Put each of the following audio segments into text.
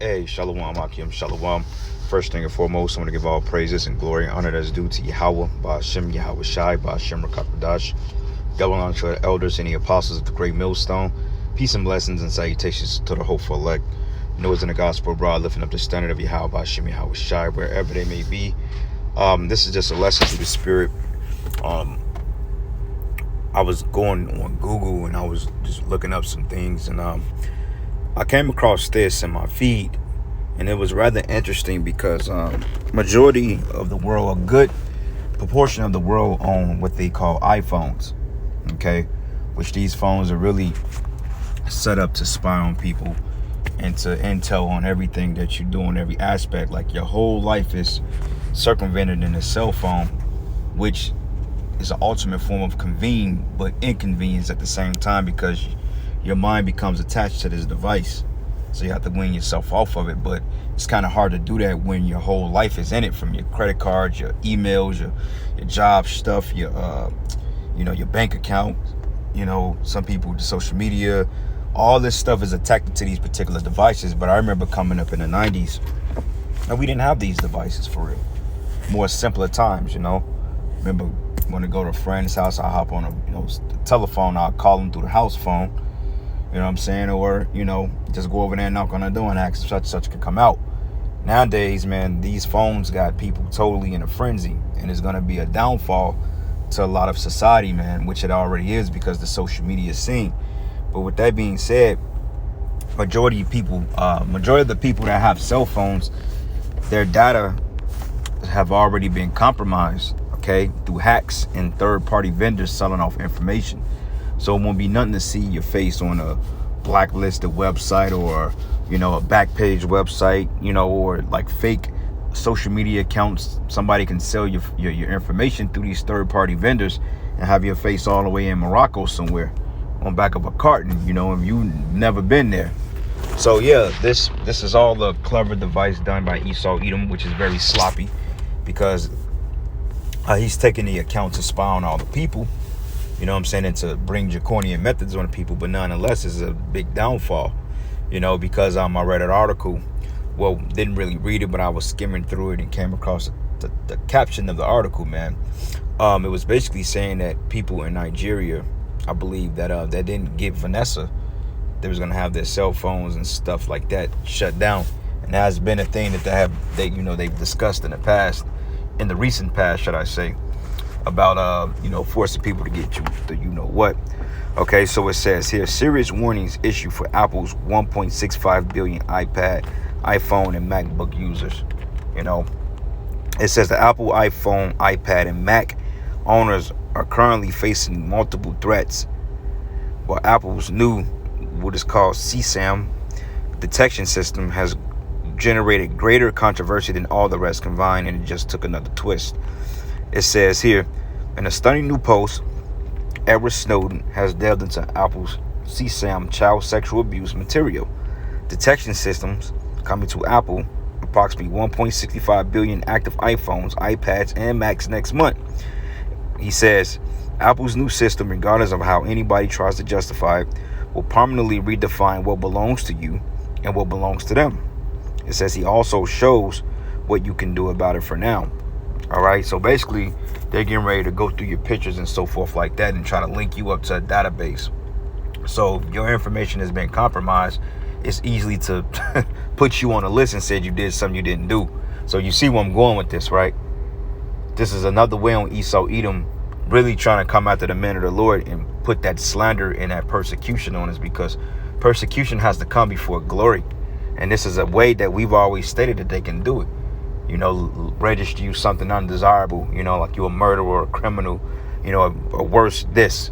Hey, Shalom, Akim, Shalom. First thing and foremost, I want to give all praises and glory and honor that's due to Yahweh, Ba'ashem, Yahweh Shai, Ba'ashem, Rakakadash. Going on to the elders and the apostles of the great millstone. Peace and blessings and salutations to the hopeful elect. Noah's in the gospel abroad, lifting up the standard of Yahweh, Ba'ashem, Yahweh Shai, wherever they may be. This is just a lesson to the spirit. I was going on Google and I was just looking up some things, and I came across this in my feed, and it was rather interesting because majority of the world, a good proportion of the world, own what they call iPhones, okay, which these phones are really set up to spy on people and to intel on everything that you do in every aspect. Like your whole life is circumvented in a cell phone, which is an ultimate form of convene, but inconvenience at the same time, because your mind becomes attached to this device. So you have to wean yourself off of it, but it's kind of hard to do that when your whole life is in it, from your credit cards, your emails, your job stuff, your your bank account, some people, the social media, all this stuff is attached to these particular devices. But I remember coming up in the 90s and we didn't have these devices for real. More simpler times, Remember when I go to a friend's house, I hop on the telephone, I'll call them through the house phone, you know what I'm saying? Or, just go over there and knock on the door and ask if such can come out. Nowadays, man, these phones got people totally in a frenzy, and it's going to be a downfall to a lot of society, man, which it already is because the social media scene. But with that being said, majority of the people that have cell phones, their data have already been compromised, okay, through hacks and third-party vendors selling off information. So it won't be nothing to see your face on a blacklisted website or, a back page website, or like fake social media accounts. Somebody can sell your information through these third-party vendors and have your face all the way in Morocco somewhere on back of a carton, if you've never been there. So yeah, this is all a clever device done by Esau Edom, which is very sloppy, because he's taking the account to spy on all the people, and to bring draconian methods on the people. But nonetheless, it's a big downfall, because I read an article. Well, didn't really read it, but I was skimming through it and came across the caption of the article, man. It was basically saying that people in Nigeria, I believe, that didn't get Vanessa, they was gonna have their cell phones and stuff like that shut down. And that has been a thing that they've discussed in the past, in the recent past, should I say, about forcing people to get you what. Okay, so it says here, serious warnings issued for Apple's 1.65 billion iPad, iPhone, and MacBook users. It says the Apple iPhone, iPad, and Mac owners are currently facing multiple threats, while Apple's new, what is called CSAM detection system, has generated greater controversy than all the rest combined, and it just took another twist. It says here, in a stunning new post, Edward Snowden has delved into Apple's CSAM child sexual abuse material detection systems coming to Apple, approximately 1.65 billion active iPhones, iPads, and Macs next month. He says Apple's new system, regardless of how anybody tries to justify it, will permanently redefine what belongs to you and what belongs to them. It says he also shows what you can do about it for now. All right, so basically they're getting ready to go through your pictures and so forth like that and try to link you up to a database. So if your information has been compromised, it's easily to put you on a list and said you did something you didn't do. So you see where I'm going with this, right? This is another way on Esau Edom really trying to come after the men of the Lord and put that slander and that persecution on us, because persecution has to come before glory. And this is a way that we've always stated that they can do it. Register you something undesirable, like you're a murderer or a criminal, or worse, this.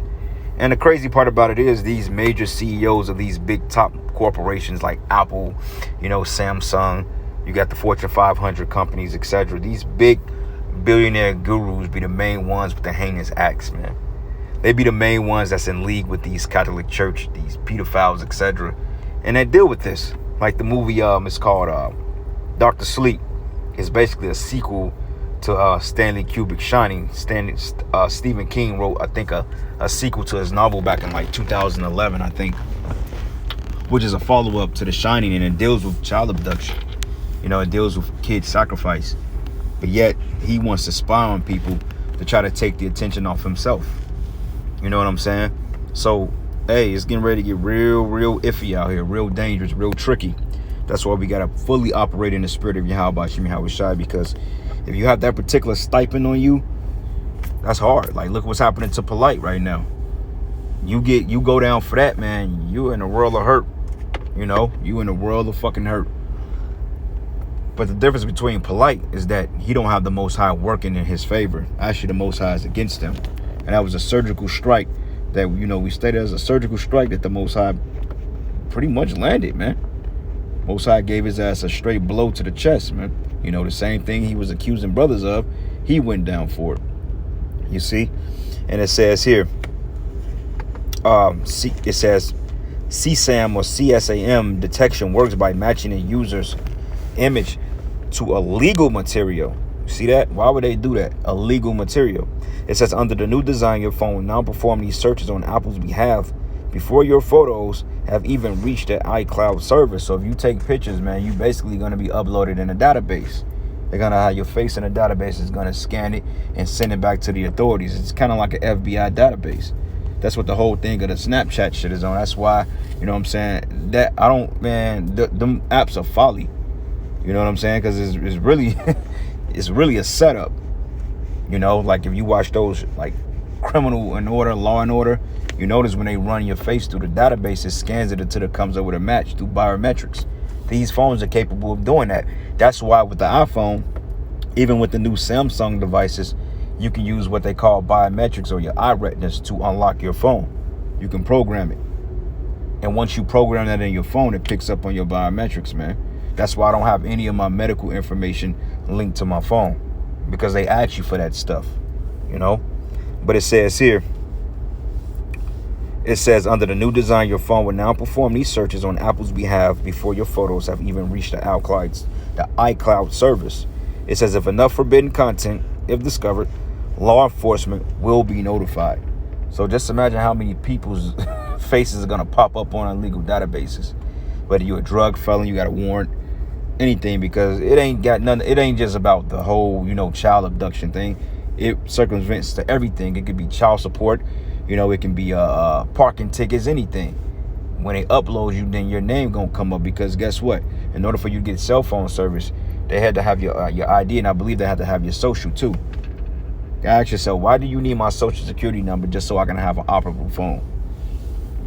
And the crazy part about it is these major CEOs of these big top corporations like Apple, Samsung, you got the Fortune 500 companies, etc. These big billionaire gurus be the main ones with the heinous acts, man. They be the main ones that's in league with these Catholic Church, these pedophiles, etc. And they deal with this. Like the movie, it's called Dr. Sleep. It's basically a sequel to Stanley Kubrick's Shining. Stephen King wrote, I think, a sequel to his novel back in like 2011, I think. which is a follow-up to The Shining, and it deals with child abduction. You know, it deals with kid sacrifice. But yet, he wants to spy on people to try to take the attention off himself. You know what I'm saying? So, hey, it's getting ready to get real iffy out here. Real dangerous, real tricky. That's why we got to fully operate in the spirit of Yahweh Shem Yahweh Shai, because if you have that particular stipend on you, that's hard. Like, look what's happening to Polite right now. You go down for that, man, you in a world of hurt. You know, you in a world of fucking hurt. But the difference between Polite is that he don't have the Most High working in his favor. Actually, the Most High is against him. And that was a surgical strike that, you know, we stated as a surgical strike that the Most High pretty much landed, man. Most High gave his ass a straight blow to the chest, man. You know, the same thing he was accusing brothers of, he went down for it. You see? And it says here, it says CSAM or CSAM detection works by matching a user's image to illegal material. See that? Why would they do that? Illegal material. It says under the new design, your phone now perform these searches on Apple's behalf before your photos have even reached the iCloud server. So if you take pictures, man, you basically going to be uploaded in a database. They're going to have your face in a database. It's going to scan it and send it back to the authorities. It's kind of like an FBI database. That's what the whole thing of the Snapchat shit is on. That's why, you know what I'm saying, that I don't, man, them apps are folly. You know what I'm saying? Because it's really it's really a setup. You know, like if you watch those like Criminal and Order, Law and Order, you notice when they run your face through the database, it scans it until it comes up with a match through biometrics. These phones are capable of doing that. That's why with the iPhone, even with the new Samsung devices, you can use what they call biometrics or your eye retinas to unlock your phone. You can program it. And once you program that in your phone, it picks up on your biometrics, man. That's why I don't have any of my medical information linked to my phone, because they ask you for that stuff, you know. But it says here, it says under the new design, your phone will now perform these searches on Apple's behalf before your photos have even reached the iCloud service. It says if enough forbidden content, if discovered, law enforcement will be notified. So just imagine how many people's faces are going to pop up on illegal databases. Whether you're a drug felon, you got a warrant, anything, because it ain't got nothing. It ain't just about the whole, you know, child abduction thing. It circumvents to everything. It could be child support, you know, it can be parking tickets, anything. When they upload you, then your name gonna come up, because guess what? In order for you to get cell phone service, they had to have your ID, and I believe they had to have your social too. Ask yourself, why do you need my social security number just so I can have an operable phone?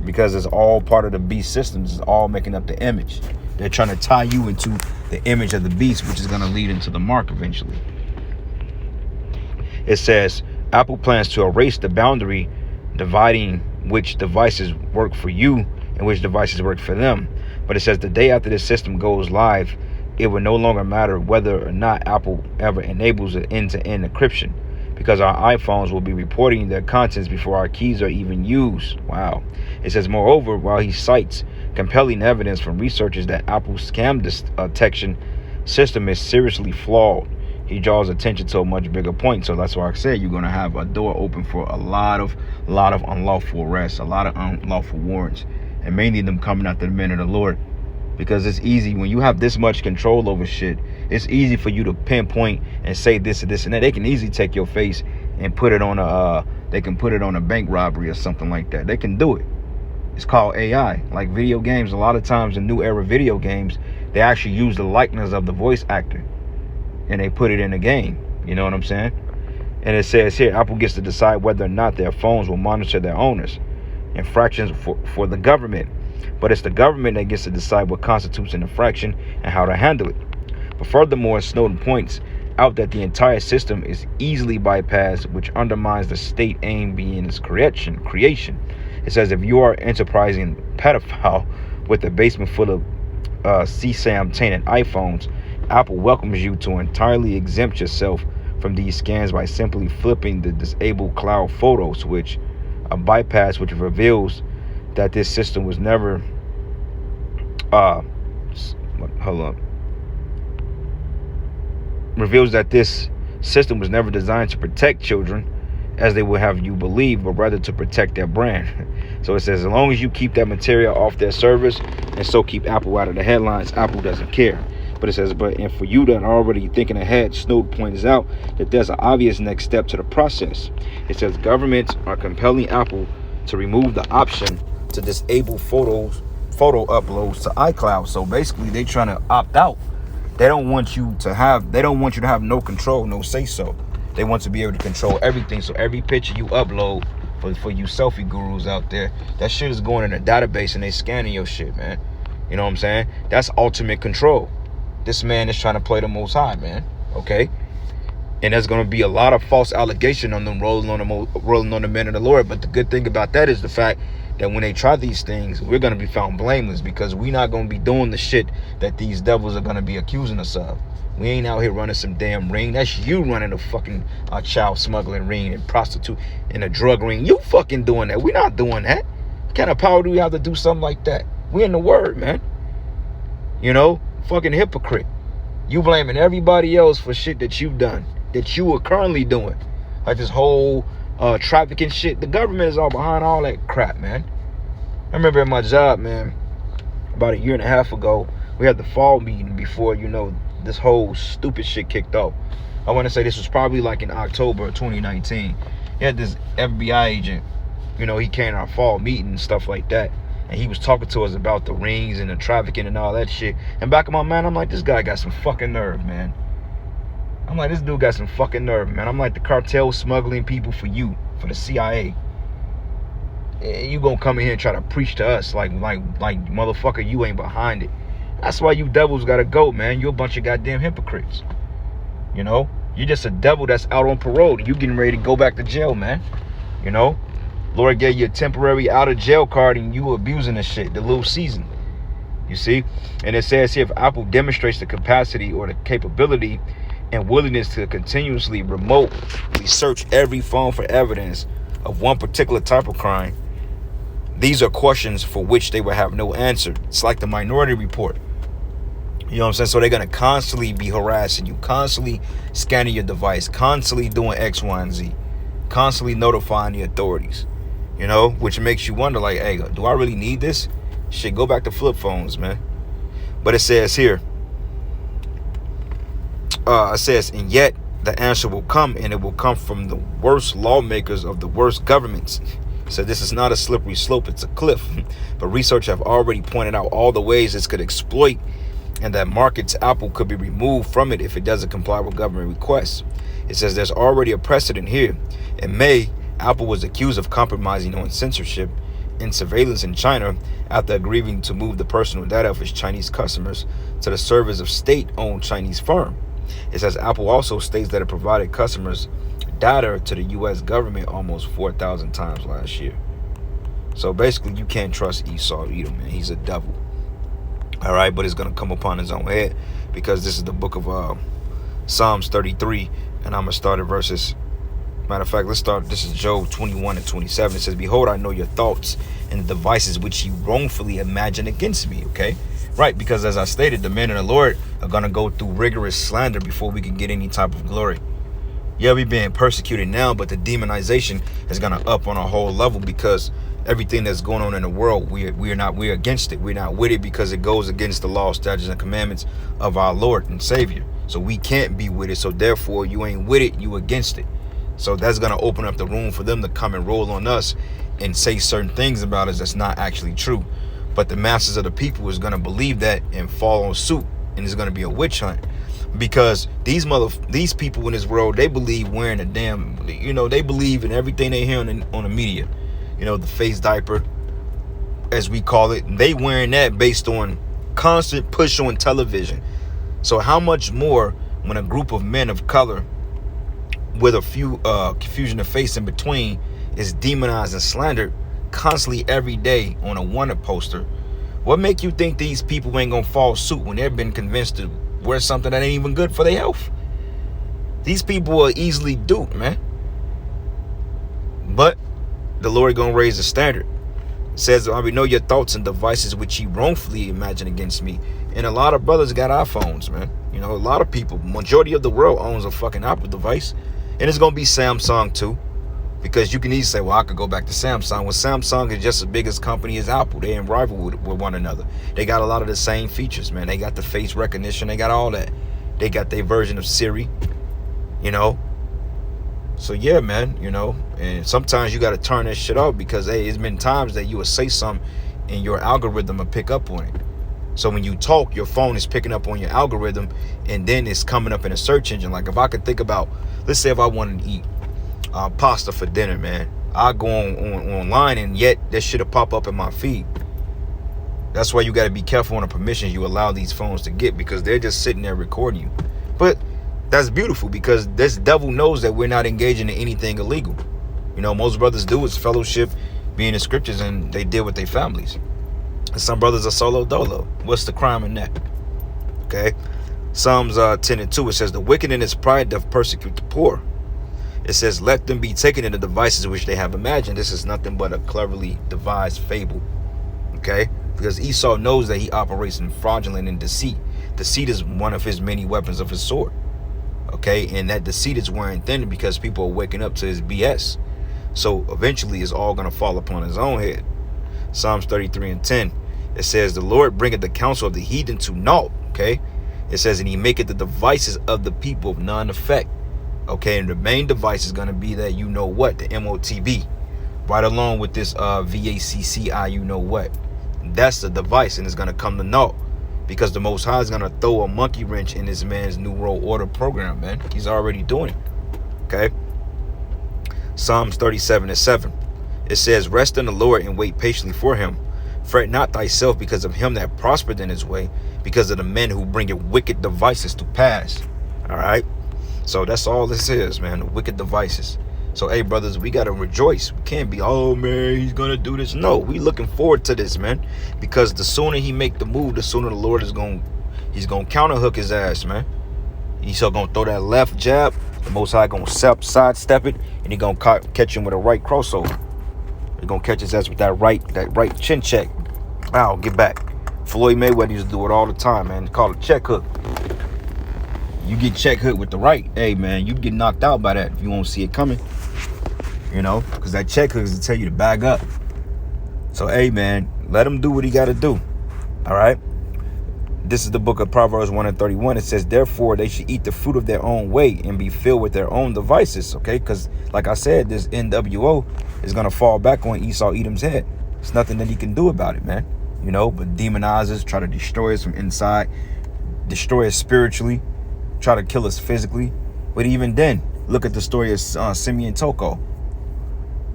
Because it's all part of the beast systems. It's all making up the image. They're trying to tie you into the image of the beast, which is going to lead into the mark eventually. It says Apple plans to erase the boundary dividing which devices work for you and which devices work for them. But it says the day after this system goes live, it will no longer matter whether or not Apple ever enables an end-to-end encryption, because our iPhones will be reporting their contents before our keys are even used. Wow. It says, moreover, while he cites compelling evidence from researchers that Apple's scam detection system is seriously flawed, he draws attention to a much bigger point. So that's why I said you're going to have a door open for a lot of unlawful arrests, a lot of unlawful warrants, and mainly them coming after the men of the Lord. Because it's easy when you have this much control over shit. It's easy for you to pinpoint and say this and this and that. They can easily take your face and put it on a bank robbery or something like that. They can do it. It's called AI. Like video games, a lot of times in new era video games, they actually use the likeness of the voice actor and they put it in the game. You know what I'm saying? And it says here, Apple gets to decide whether or not their phones will monitor their owners. Infractions for the government. But it's the government that gets to decide what constitutes an infraction and how to handle it. But furthermore, Snowden points out that the entire system is easily bypassed, which undermines the state aim being its creation. It says if you are an enterprising pedophile with a basement full of CSAM tainted iPhones, Apple welcomes you to entirely exempt yourself from these scans by simply flipping the disable cloud photo switch, a bypass which reveals that this system was never reveals that this system was never designed to protect children as they would have you believe, but rather to protect their brand. So it says, as long as you keep that material off their servers and so keep Apple out of the headlines, Apple doesn't care. But it says, and for you that are already thinking ahead, Snoop points out that there's an obvious next step to the process. It says governments are compelling Apple to remove the option to disable photo uploads to iCloud. So basically, they trying to opt out. They don't want you to have no control, no say so. They want to be able to control everything. So every picture you upload, for you selfie gurus out there, that shit is going in a database and they scanning your shit, man. You know what I'm saying? That's ultimate control. This man is trying to play the Most High, man. Okay? And there's going to be a lot of false allegation on them rolling on the men of the Lord. But the good thing about that is the fact that when they try these things, we're going to be found blameless, because we're not going to be doing the shit that these devils are going to be accusing us of. We ain't out here running some damn ring. That's you running a fucking child smuggling ring and prostitute and a drug ring. You fucking doing that. We're not doing that. What kind of power do we have to do something like that? We in the word, man. You know? Fucking hypocrite. You blaming everybody else for shit that you've done, that you are currently doing. Like this whole trafficking shit. The government is all behind all that crap, man. I remember at my job, man, about a year and a half ago, we had the fall meeting before, this whole stupid shit kicked off. I want to say this was probably like in October of 2019. He had this FBI agent, he came to our fall meeting and stuff like that. And he was talking to us about the rings and the trafficking and all that shit. And back in my mind, I'm like, this guy got some fucking nerve, man. I'm like, this dude got some fucking nerve, man. I'm like, the cartel smuggling people for the CIA. And you gonna come in here and try to preach to us like motherfucker, you ain't behind it. That's why you devils gotta go, man. You're a bunch of goddamn hypocrites. You're just a devil that's out on parole. You getting ready to go back to jail, man. Lord gave you a temporary out of jail card and you abusing the shit, the little season. You see? And it says here, if Apple demonstrates the capacity or the capability and willingness to continuously remotely search every phone for evidence of one particular type of crime, these are questions for which they will have no answer. It's like the Minority Report. You know what I'm saying? So they're going to constantly be harassing you, constantly scanning your device, constantly doing X, Y, and Z, constantly notifying the authorities, which makes you wonder, like, hey, do I really need this? Shit, go back to flip phones, man. But it says here, and yet the answer will come, and it will come from the worst lawmakers of the worst governments. So this is not a slippery slope, it's a cliff. But research have already pointed out all the ways this could exploit, and that markets Apple could be removed from it if it doesn't comply with government requests. It says there's already a precedent here. In May, Apple was accused of compromising on censorship and surveillance in China after agreeing to move the personal data of its Chinese customers to the servers of state-owned Chinese firm. It says Apple also states that it provided customers data to the U.S. government almost 4,000 times last year. So basically, you can't trust Esau Edom, man. He's a devil. All right, but it's going to come upon his own head, because this is the book of Psalms 33, and I'm going to start at verses. Matter of fact, let's start. This is Job 21 and 27. It says, behold, I know your thoughts and the devices which you wrongfully imagine against me. Okay, right, because as I stated, the men of the Lord are going to go through rigorous slander before we can get any type of glory. Yeah, we're being persecuted now, but the demonization is going to up on a whole level, because everything that's going on in the world, we're against it. We're not with it because it goes against the law, statutes, and commandments of our Lord and Savior. So we can't be with it. So therefore, you ain't with it, you against it. So that's going to open up the room for them to come and roll on us and say certain things about us that's not actually true. But the masses of the people is going to believe that and fall on suit, and it's going to be a witch hunt. Because these people in this world, they believe wearing a damn, they believe in everything they hear on the media. The face diaper, as we call it. They wearing that based on constant push on television. So how much more when a group of men of color with a few confusion of face in between is demonized and slandered constantly every day on a wanted poster? What make you think these people ain't gonna fall suit when they've been convinced to wear something that ain't even good for their health? These people are easily duped, man. But the Lord gonna raise the standard. It says, I know your thoughts and devices which you wrongfully imagine against me. And a lot of brothers got iPhones, man. A lot of people, majority of the world owns a fucking Apple device. And it's gonna be Samsung too. Because you can easily say, well, I could go back to Samsung. Well, Samsung is just as big as company as Apple. They're in rival with one another. They got a lot of the same features, man. They got the face recognition. They got all that. They got their version of Siri, you know. So, yeah, man, you know. And sometimes you got to turn that shit off because, hey, it's been times that you will say something and your algorithm will pick up on it. So when you talk, your phone is picking up on your algorithm, and then it's coming up in a search engine. Like if I could think about, let's say if I wanted to eat pasta for dinner, man, I go online, and yet that shit'll pop up in my feed. That's why you got to be careful on the permissions you allow these phones to get, because they're just sitting there recording you. But that's beautiful, because this devil knows that we're not engaging in anything illegal. You know, most brothers do is fellowship, be in the scriptures, and they deal with their families. And some brothers are solo dolo. What's the crime in that? Okay. Psalms 10:2, it says, the wicked in his pride doth persecute the poor. It says, let them be taken into devices which they have imagined. This is nothing but a cleverly devised fable. Okay. Because Esau knows that he operates in fraudulent and deceit. Deceit is one of his many weapons of his sword. Okay. And that deceit is wearing thin because people are waking up to his BS. So eventually it's all going to fall upon his own head. Psalms 33:10. It says, the Lord bringeth the counsel of the heathen to naught. Okay. It says, and he maketh the devices of the people of none effect. Okay. And the main device is going to be that, you know what, the MOTB, right along with this VACCI, you know what. That's the device, and it's going to come to naught because the Most High is going to throw a monkey wrench in this man's New World Order program, man. He's already doing it. Okay. Psalms 37:7. It says, rest in the Lord and wait patiently for him. Fret not thyself because of him that prospered in his way, because of the men who bring your wicked devices to pass. All right. So that's all this is, man. The wicked devices. So, hey, brothers, we got to rejoice. We can't be, oh, man, he's going to do this. No, we looking forward to this, man, because the sooner he make the move, the sooner the Lord is he's going to counter hook his ass, man. He's still going to throw that left jab. The Most High going to sidestep it, and he going to catch him with a right crossover. He's going to catch his ass with that right chin check. Wow, get back. Floyd Mayweather used to do it all the time, man. They call it check hook. You get check hook with the right, hey, man, you get knocked out by that if you won't see it coming. You know, because that check hook is to tell you to bag up. So, hey, man, let him do what he got to do. All right. This is the book of Proverbs 1:31. It says, therefore, they should eat the fruit of their own way and be filled with their own devices. Okay, because like I said, this NWO is going to fall back on Esau Edom's head. There's nothing that he can do about it, man. You know, but demonize us, try to destroy us from inside, destroy us spiritually, try to kill us physically. But even then, look at the story of Simeon Toko.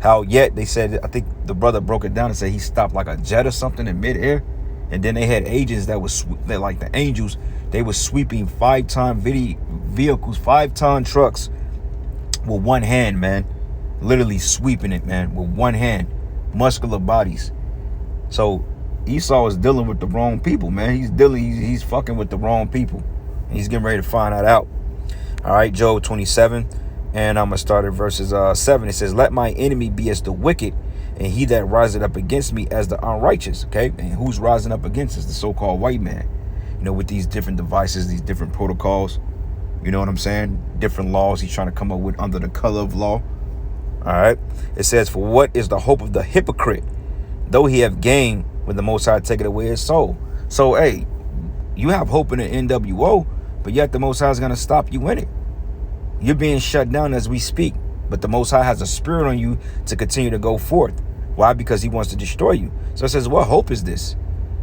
How yet they said, I think the brother broke it down and said he stopped like a jet or something in midair. And then they had agents that was like the angels. They were sweeping 5-ton vehicles, 5-ton trucks with one hand, man. Literally sweeping it, man, with one hand. Muscular bodies. So Esau is dealing with the wrong people, man. He's fucking with the wrong people. And he's getting ready to find that out. All right, Job 27. And I'm going to start at verses 7. It says, let my enemy be as the wicked, and he that riseth up against me as the unrighteous. Okay, and who's rising up against us? The so-called white man. You know, with these different devices, these different protocols. You know what I'm saying? Different laws he's trying to come up with under the color of law. All right. It says, for what is the hope of the hypocrite, though he have gained, when the Most High take it away his soul? So, hey, you have hope in the NWO, but yet the Most High is going to stop you in it. You're being shut down as we speak, but the Most High has a spirit on you to continue to go forth. Why? Because he wants to destroy you. So it says, what hope is this?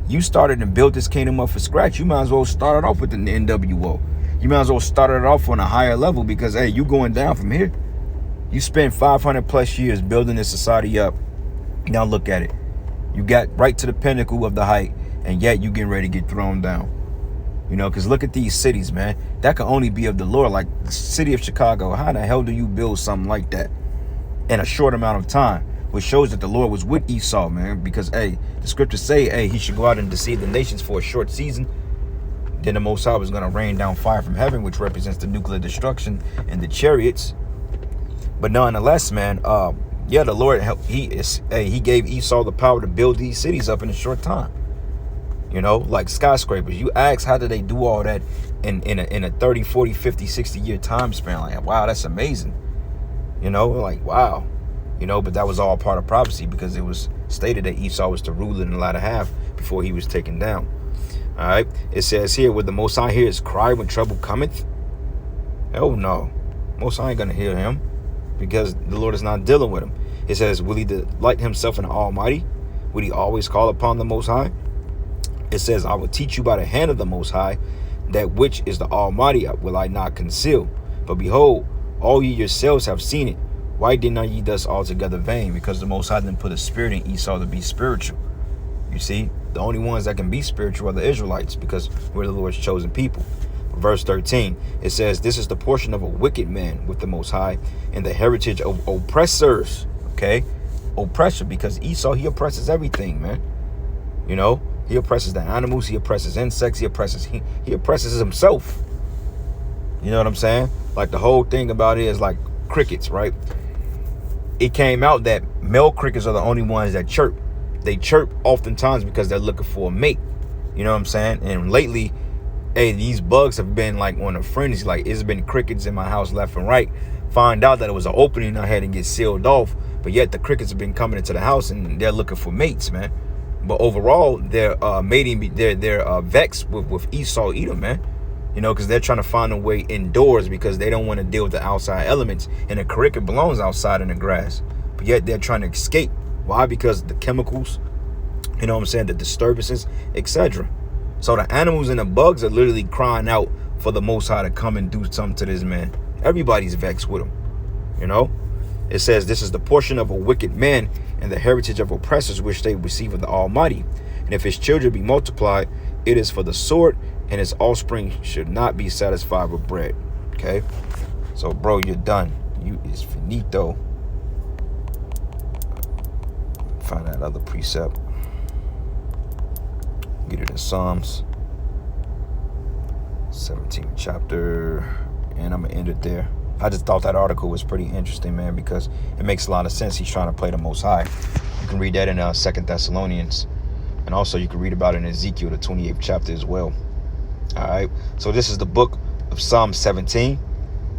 You started and built this kingdom up from scratch. You might as well start it off with the NWO. You might as well start it off on a higher level, because, hey, you going down from here. You spent 500 plus years building this society up. Now look at it. You got right to the pinnacle of the height, and yet you getting ready to get thrown down. You know, because look at these cities, man. That can only be of the Lord. Like the city of Chicago. How the hell do you build something like that in a short amount of time? Which shows that the Lord was with Esau, man. Because, hey, the scriptures say, hey, he should go out and deceive the nations for a short season. Then the Most High was going to rain down fire from heaven, which represents the nuclear destruction and the chariots. But nonetheless, man, yeah, the Lord, he gave Esau the power to build these cities up in a short time. You know, like skyscrapers. You ask, how did they do all that in a 30, 40, 50, 60 year time span? Like, wow, that's amazing. You know, like, wow. You know, but that was all part of prophecy because it was stated that Esau was to rule in the latter half before he was taken down. All right. It says here, would the Most High hear his cry when trouble cometh? Hell no. Most High ain't going to hear him because the Lord is not dealing with him. It says, will he delight himself in the Almighty? Would he always call upon the Most High? It says, I will teach you by the hand of the Most High, that which is the Almighty will I not conceal. But behold, all ye yourselves have seen it. Why did not ye thus altogether vain? Because the Most High didn't put a spirit in Esau to be spiritual. You see, the only ones that can be spiritual are the Israelites because we're the Lord's chosen people. Verse 13, it says, this is the portion of a wicked man with the Most High and the heritage of oppressors. Okay, oppressor, because Esau, he oppresses everything, man. You know, he oppresses the animals, he oppresses insects, he oppresses himself. You know what I'm saying? Like the whole thing about it is like crickets, right? It came out that male crickets are the only ones that chirp. They chirp oftentimes because they're looking for a mate. You know what I'm saying? And lately, hey, these bugs have been like on a frenzy. Like, it's been crickets in my house left and right. Find out that it was an opening, I had to get sealed off. But yet the crickets have been coming into the house and they're looking for mates, man. But overall, they're mating. They're vexed with Esau Edom, man. You know, because they're trying to find a way indoors because they don't want to deal with the outside elements. And the cricket belongs outside in the grass. But yet they're trying to escape. Why? Because the chemicals, you know what I'm saying, the disturbances, etc. So the animals and the bugs are literally crying out for the Most High to come and do something to this man. Everybody's vexed with him, you know. It says, this is the portion of a wicked man and the heritage of oppressors which they receive of the Almighty. And if his children be multiplied, it is for the sword, and his offspring should not be satisfied with bread. Okay? So, bro, you're done. You is finito. Find that other precept. Get it in Psalms 17th chapter. And I'm going to end it there. I just thought that article was pretty interesting, man, because it makes a lot of sense. He's trying to play the Most High. You can read that in 2 Thessalonians. And also you can read about it in Ezekiel, the 28th chapter as well. All right. So this is the book of Psalm 17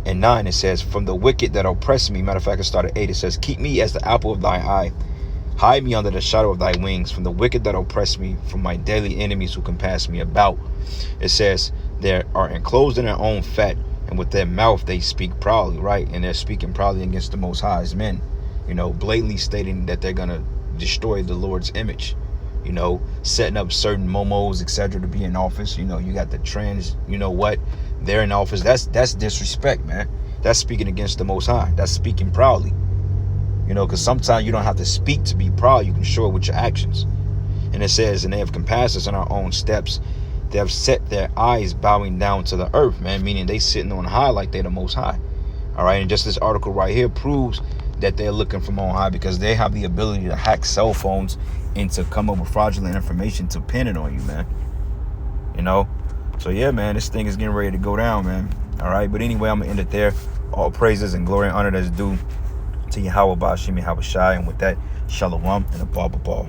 and 9. It says, from the wicked that oppress me. Matter of fact, it started 8. It says, keep me as the apple of thy eye. Hide me under the shadow of thy wings. From the wicked that oppress me. From my daily enemies who compass me about. It says, they are enclosed in their own fat. And with their mouth, they speak proudly, right? And they're speaking proudly against the Most High's men, you know, blatantly stating that they're going to destroy the Lord's image, you know, setting up certain momos, etc. to be in office. You know, you got the trans, you know what? They're in office. That's disrespect, man. That's speaking against the Most High. That's speaking proudly, you know, because sometimes you don't have to speak to be proud. You can show it with your actions. And it says, and they have compassed us in our own steps. They have set their eyes bowing down to the earth, man, meaning they sitting on high like they're the Most High. All right. And just this article right here proves that they're looking from on high because they have the ability to hack cell phones and to come up with fraudulent information to pin it on you, man. You know? So, yeah, man, this thing is getting ready to go down, man. All right. But anyway, I'm going to end it there. All praises and glory and honor that's due to Yahweh Ba'ashim Yahweh Shai. And with that, Shalom and a Baba Ball.